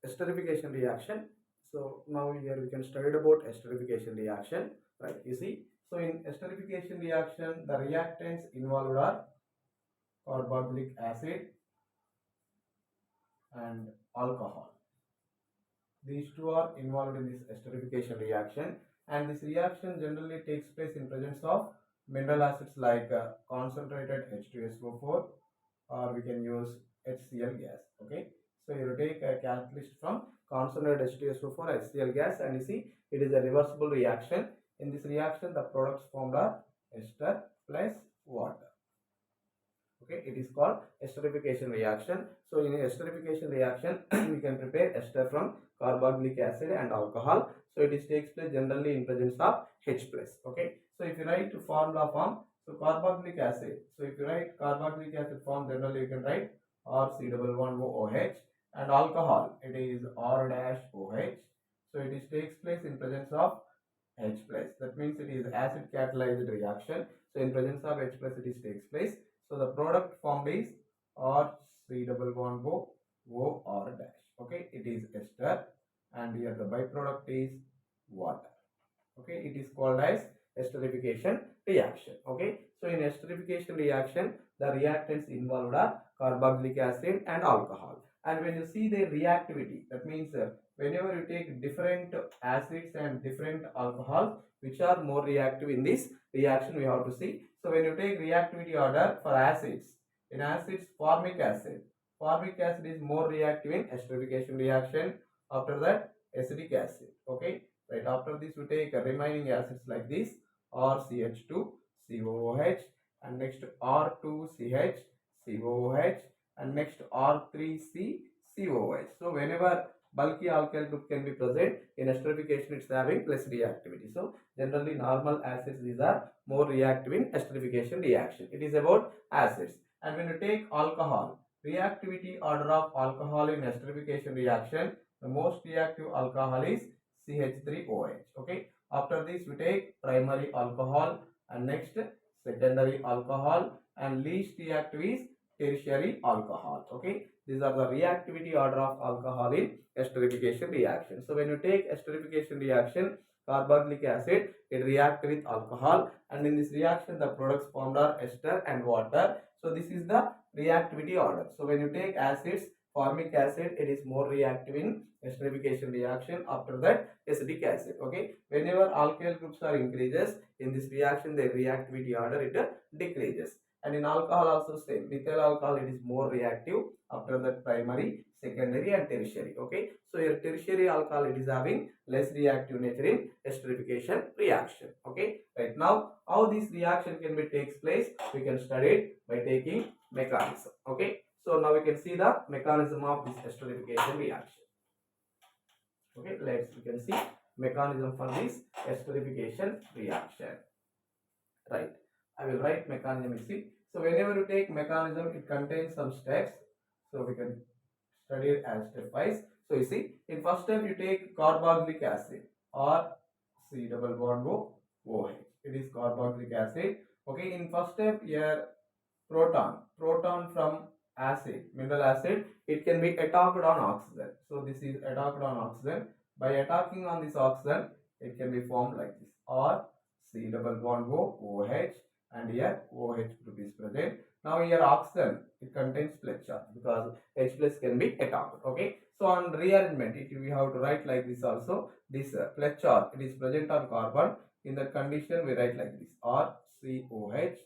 esterification reaction. So now here we can study about esterification reaction, right? You see, so in esterification reaction, the reactants involved are carboxylic acid and alcohol. These two are involved in this esterification reaction, and this reaction generally takes place in presence of mineral acids like concentrated H2SO4, or we can use HCl gas. Okay, so you take a catalyst from concentrated H2SO4 HCl gas, and you see it is a reversible reaction. In this reaction, the products formed are ester plus water. Okay, it is called esterification reaction. So in esterification reaction we can prepare ester from carboxylic acid and alcohol. So it is takes place generally in presence of H plus. Okay, so if you write formula form, so carboxylic acid, so if you write carboxylic acid form, generally you can write R C11OH, and alcohol, it is R dash OH. So it is takes place in presence of H plus. That means it is acid catalyzed reaction. So in presence of H plus it is takes place. So the product formed is R C11O R dash. Okay, it is ester, and here the byproduct is water. Okay, it is called as esterification reaction. Okay, so in esterification reaction, the reactants involved are carboxylic acid and alcohol. And when you see the reactivity, that means whenever you take different acids and different alcohols, which are more reactive in this reaction, we have to see. So when you take reactivity order for acids, in acids, formic acid is more reactive in esterification reaction. After that, acetic acid. Okay, right, after this we take remaining acids like this, RCH2COOH, and next R2CH and next R3CCOH. So whenever bulky alkyl group can be present in esterification, it's having less reactivity. So generally normal acids, these are more reactive in esterification reaction. It is about acids. And when you take alcohol, reactivity order of alcohol in esterification reaction, the most reactive alcohol is CH3OH. Okay, after this we take primary alcohol, and next secondary alcohol, and least reactive is tertiary alcohol. Okay, these are the reactivity order of alcohol in esterification reaction. So when you take esterification reaction, carboxylic acid, it react with alcohol, and in this reaction the products formed are ester and water. So this is the reactivity order. So when you take acids, formic acid, it is more reactive in esterification reaction. After that, acetic acid. Okay, whenever alkyl groups are increases in this reaction, the reactivity order it decreases. And in alcohol also same, methyl alcohol, it is more reactive. After that, primary, secondary and tertiary. Okay, so your tertiary alcohol, it is having less reactive nature in esterification reaction. Okay, right, now how this reaction can be takes place, we can study it by taking mechanism. Okay, so now we can see the mechanism of this esterification reaction. Okay, we can see mechanism for this esterification reaction. Right, I will write mechanism. You see, so whenever you take mechanism, it contains some steps. So we can study it as stepwise. So you see, in first step you take carboxylic acid, or C-double-bond-O-OH. It is carboxylic acid. Okay, in first step here, proton from acid, mineral acid, it can be attacked on oxygen. So this is attacked on oxygen. By attacking on this oxygen, it can be formed like this, or C-double-bond-O-OH, and here OH group is present. Now here oxygen, it contains plus charge because H plus can be attacked. Okay, so on rearrangement, we have to write like this also. This plus charge, it is present on carbon. In that condition, we write like this, RCOH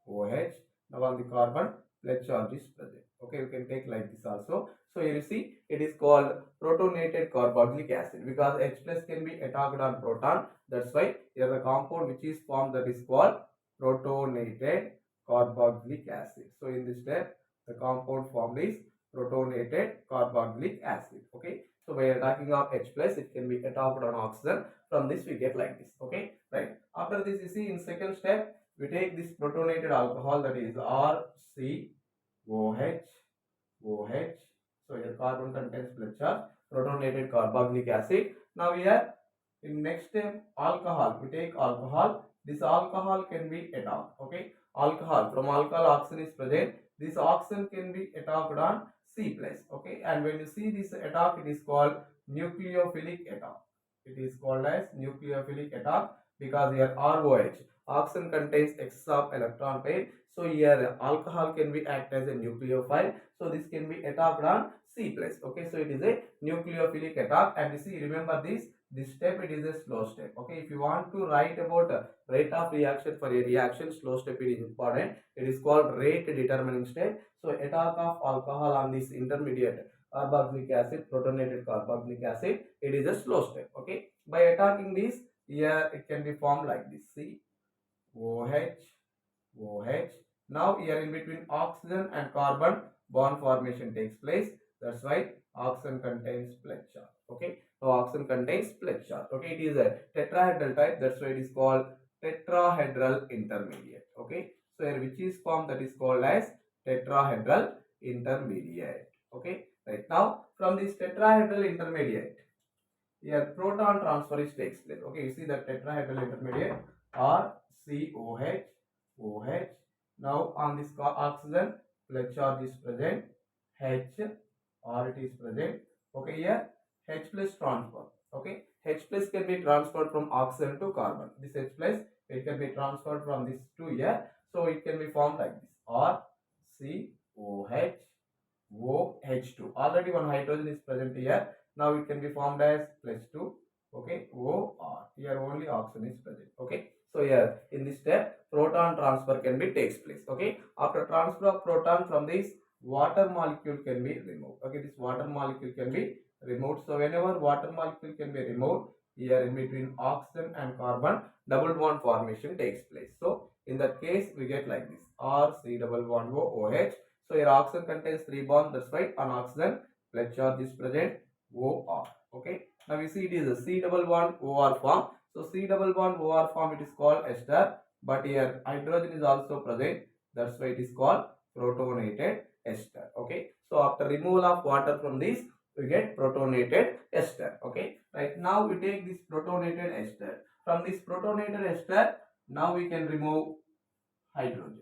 OH. Now on the carbon, plus charge is present. Okay, you can take like this also. So here you see, it is called protonated carboxylic acid because H plus can be attacked on proton. That's why here the compound which is formed, that is called protonated carboxylic acid. So in this step, the compound formed is protonated carboxylic acid. Okay, so by attacking of H plus, it can be attacked on oxygen. From this we get like this. Okay, right. After this, you see, in second step, we take this protonated alcohol, that is RCOH OH. So here carbon contains plus charge, protonated carboxylic acid. Now here in next step, alcohol, we take alcohol. This alcohol can be attacked. Okay, alcohol, from alcohol oxygen is present. This oxygen can be attacked on C plus. Okay, and when you see this attack, it is called nucleophilic attack. It is called as nucleophilic attack because here ROH, oxygen contains excess of electron pair. So here alcohol can be act as a nucleophile. So this can be attacked on C plus. Okay, so it is a nucleophilic attack, and you see, remember this step, it is a slow step. Okay, if you want to write about rate of reaction for a reaction, slow step is important. It is called rate determining step. So attack of alcohol on this intermediate carboxylic acid, protonated carboxylic acid, it is a slow step. Okay, by attacking this, here it can be formed like this: C OH OH. Now here in between oxygen and carbon bond formation takes place. That's why oxygen contains pledge charge. Okay. So oxygen contains pledge charge. Okay. It is a tetrahedral type. That's why it is called tetrahedral intermediate. Okay. So here which is formed, that is called as tetrahedral intermediate. Okay. Right now from this tetrahedral intermediate, here proton transfer is takes place. Okay. You see that tetrahedral intermediate RCOH OH. Now on this oxygen, pledge charge is present, H or it is present. Okay, here H plus transfer. Okay, H plus can be transferred from oxygen to carbon. This H plus, it can be transferred from this to here. So it can be formed like this: R C O H OH2. Already one hydrogen is present here. Now it can be formed as plus 2. Okay, OR. Here only oxygen is present. Okay. So here in this step, proton transfer can be takes place. Okay. After transfer of proton from this, water molecule can be removed. Okay. This water molecule can be removed. So whenever water molecule can be removed, here in between oxygen and carbon, double bond formation takes place. So in that case, we get like this: R C double bond O OH. So here oxygen contains 3 bonds. That's why on oxygen pledge charge is present, OR. Okay. Now you see it is a C double bond OR form. So C double bond OR form, it is called ester. But here hydrogen is also present. That's why it is called protonated ester. Okay. So after removal of water from this, we get protonated ester. Okay. Right now we take this protonated ester. From this protonated ester, now we can remove hydrogen.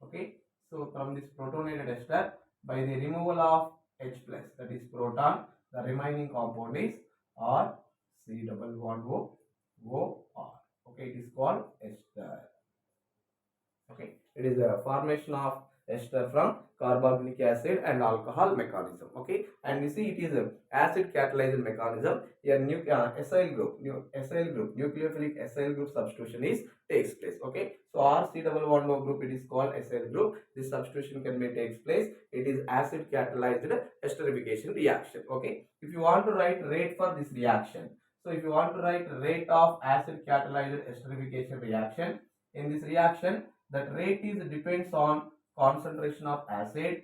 Okay. So from this protonated ester, by the removal of H plus, that is proton, the remaining compound is R C double bond O O R. Okay, it is called ester. Okay, it is a formation of ester from carboxylic acid and alcohol mechanism. Okay, and you see it is a acid catalyzed mechanism. Here acyl group, nucleophilic acyl group substitution is takes place. Okay, so RC double bond O group, it is called acyl group. This substitution can be takes place. It is acid catalyzed esterification reaction. Okay, if you want to write rate for this reaction, so if you want to write rate of acid catalyzed esterification reaction, in this reaction, that rate is depends on concentration of acid,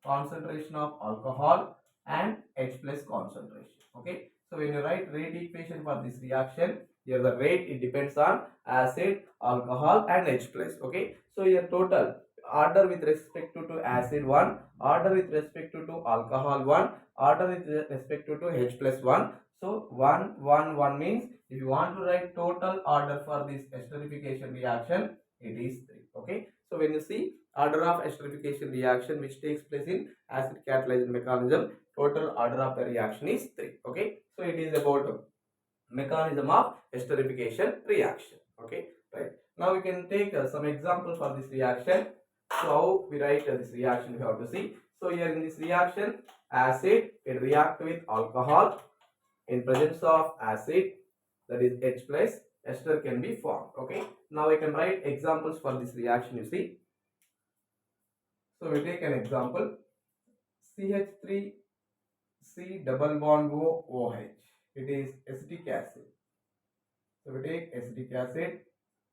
concentration of alcohol, and H plus concentration. Okay, so when you write rate equation for this reaction, here the rate, it depends on acid, alcohol, and H plus. Okay, so here total order with respect to acid 1, order with respect to alcohol 1, order with respect to H plus 1. So 1 1 1 means if you want to write total order for this esterification reaction, it is 3. Okay, so when you see order of esterification reaction which takes place in acid catalyzed mechanism, total order of the reaction is 3. Okay, so it is about mechanism of esterification reaction. Okay, right. Now we can take some example for this reaction. So how we write this reaction, we have to see. So here in this reaction, acid, it react with alcohol. In presence of acid, that is H plus, ester can be formed. Okay, now I can write examples for this reaction. You see, so we take an example: CH3 C double bond O OH. It is acetic acid. So we take acetic acid,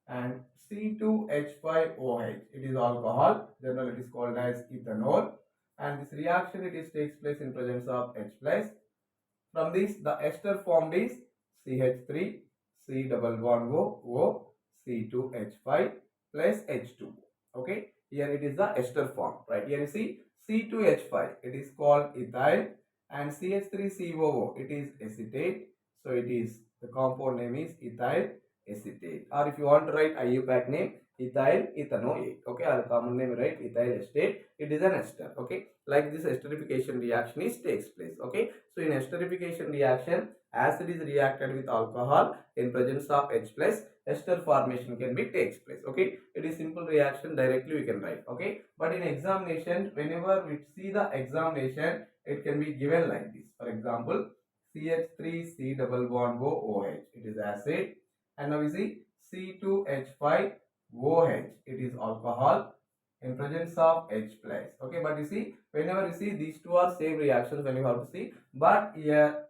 and C2H5OH. It is alcohol. Generally, it is called as ethanol. And this reaction, it is takes place in presence of H plus. From this, the ester formed is CH3 C double bond O C2H5 plus H2. Okay, here it is the ester form. Right here you see C2H5, it is called ethyl, and CH3COO, it is acetate. So it is, the compound name is ethyl acetate. Or if you want to write IUPAC name, ethyl ethanoate. Okay, our common name, right? Ethyl estate. It is an ester. Okay, like this esterification reaction is takes place. Okay, so in esterification reaction, acid is reacted with alcohol in presence of H plus. Ester formation can be takes place. Okay, it is simple reaction, directly we can write. Okay, but in examination, whenever we see the examination, it can be given like this. For example, CH3 C double bond O OH, it is acid, and now we see C2H5 OH, it is alcohol in presence of H plus. Okay, but you see, whenever you see these two are same reactions when you have to see, but here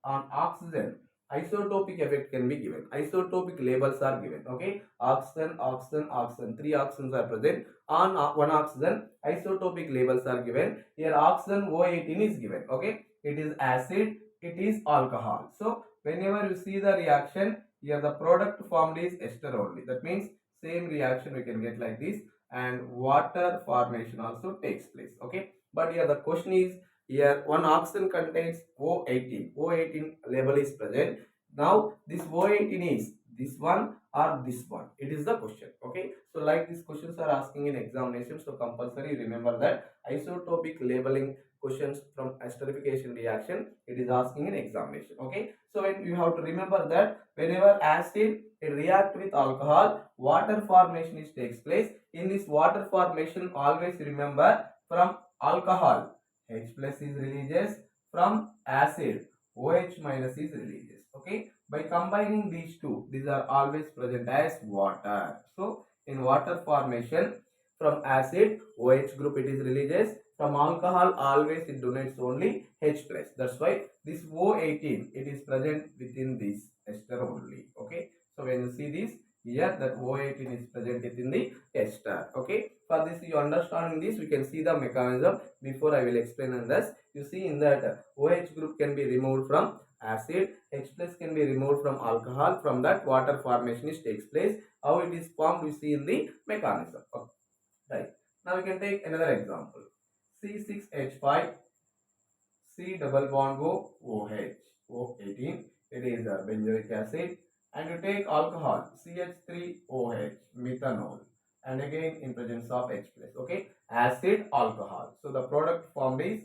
on oxygen, isotopic effect can be given. Isotopic labels are given. Okay, oxygen, oxygen, oxygen, three oxygens are present on one oxygen. Isotopic labels are given. Here oxygen O18 is given. Okay, it is acid, it is alcohol. So whenever you see the reaction, here the product formed is ester only. That means same reaction we can get like this, and water formation also takes place. Okay, but here the question is, here one oxygen contains O18. O18 label is present. Now this O18 is this one or this one. It is the question. Okay, so like these questions are asking in examination, so compulsory remember that isotopic labeling questions from esterification reaction, it is asking in examination. Okay, so when you have to remember that whenever acid it react with alcohol, water formation is takes place. In this water formation, always remember from alcohol H plus is releases, from acid OH minus is releases. Okay, by combining these two, these are always present as water. So in water formation, from acid OH group it is releases, from alcohol always it donates only H plus. That's why this O18 it is present within this ester only. Okay, so when you see this here, that O18 is present within the ester. Okay, for this you understanding this, we can see the mechanism. Before I will explain on this, you see in that OH group can be removed from acid, H plus can be removed from alcohol. From that water formation is takes place. How it is formed we see in the mechanism. Okay. Right. Now we can take another example. C6H5 C double bond OH O18. It is a benzoic acid, and you take alcohol CH3OH methanol, and again in presence of H plus. Okay, acid alcohol. So the product formed is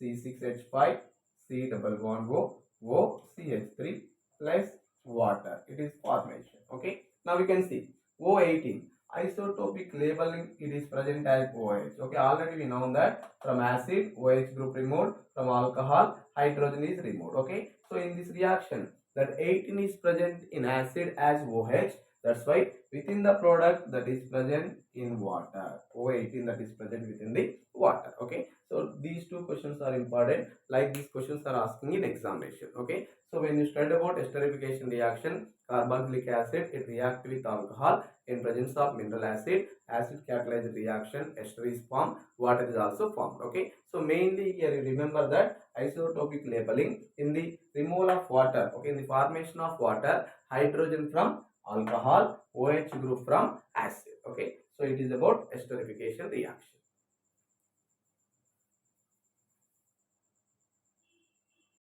C6H5 C double bond OCH3 plus water. It is formation. Okay, now we can see O18 isotopic labeling, it is present as OH. Okay, already we know that from acid OH group removed, from alcohol hydrogen is removed. Okay, so in this reaction that 18 is present in acid as OH, that's why within the product that is present in water, O18 that is present within the water. Okay, so these two questions are important, like these questions are asking in examination. Okay, so when you study about esterification reaction, carboxylic acid it reacts with alcohol in presence of mineral acid. Acid catalyzed reaction, ester is formed, water is also formed. Okay, so mainly here you remember that isotopic labeling in the removal of water. Okay, in the formation of water, hydrogen from alcohol, OH group from acid. Okay, so it is about esterification reaction.